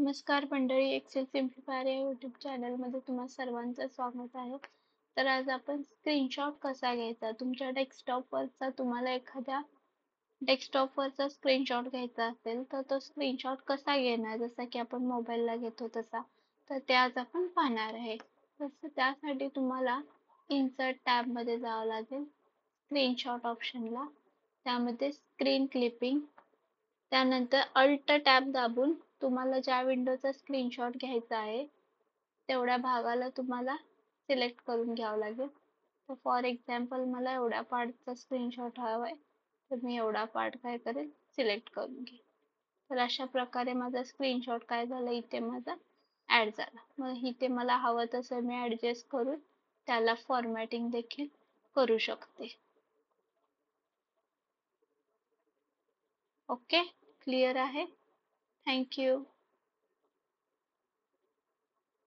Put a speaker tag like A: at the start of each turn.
A: नमस्कार मंडळी, एक्सेल सिम्प्लिफायर या यूट्यूब चॅनलमध्ये तुम्हा सर्वांचं स्वागत आहे. तर आज आपण स्क्रीनशॉट कसा घ्यायचा, तुमच्या तुम्हाला एखाद्या डेस्कटॉपवरचा स्क्रीनशॉट घ्यायचा असेल तर तो स्क्रीनशॉट कसा घेणार, जसा की आपण मोबाईलला घेतो तसा. तर ते आज आपण पाहणार आहे. तसं त्यासाठी तुम्हाला इन्सर्ट टॅबमध्ये जावं लागेल, स्क्रीनशॉट ऑप्शनला, त्यामध्ये स्क्रीन क्लिपिंग, त्यानंतर अल्ट टॅब दाबून तुम्हाला ज्या विंडोचा स्क्रीनशॉट घ्यायचा आहे तेवढ्या भागाला तुम्हाला सिलेक्ट करून घ्यावं लागेल. तर फॉर एक्झाम्पल मला एवढ्या पार्टचा स्क्रीनशॉट हवा आहे, तर मी एवढा पार्ट काय करेल, सिलेक्ट करून घेईल. तर अशा प्रकारे माझा स्क्रीनशॉट काय झाला, इथे माझा ऍड झाला. मग इथे मला हवं तसं मी ऍडजस्ट करून त्याला फॉर्मॅटिंग देखील करू शकते. ओके, क्लिअर आहे. Thank you.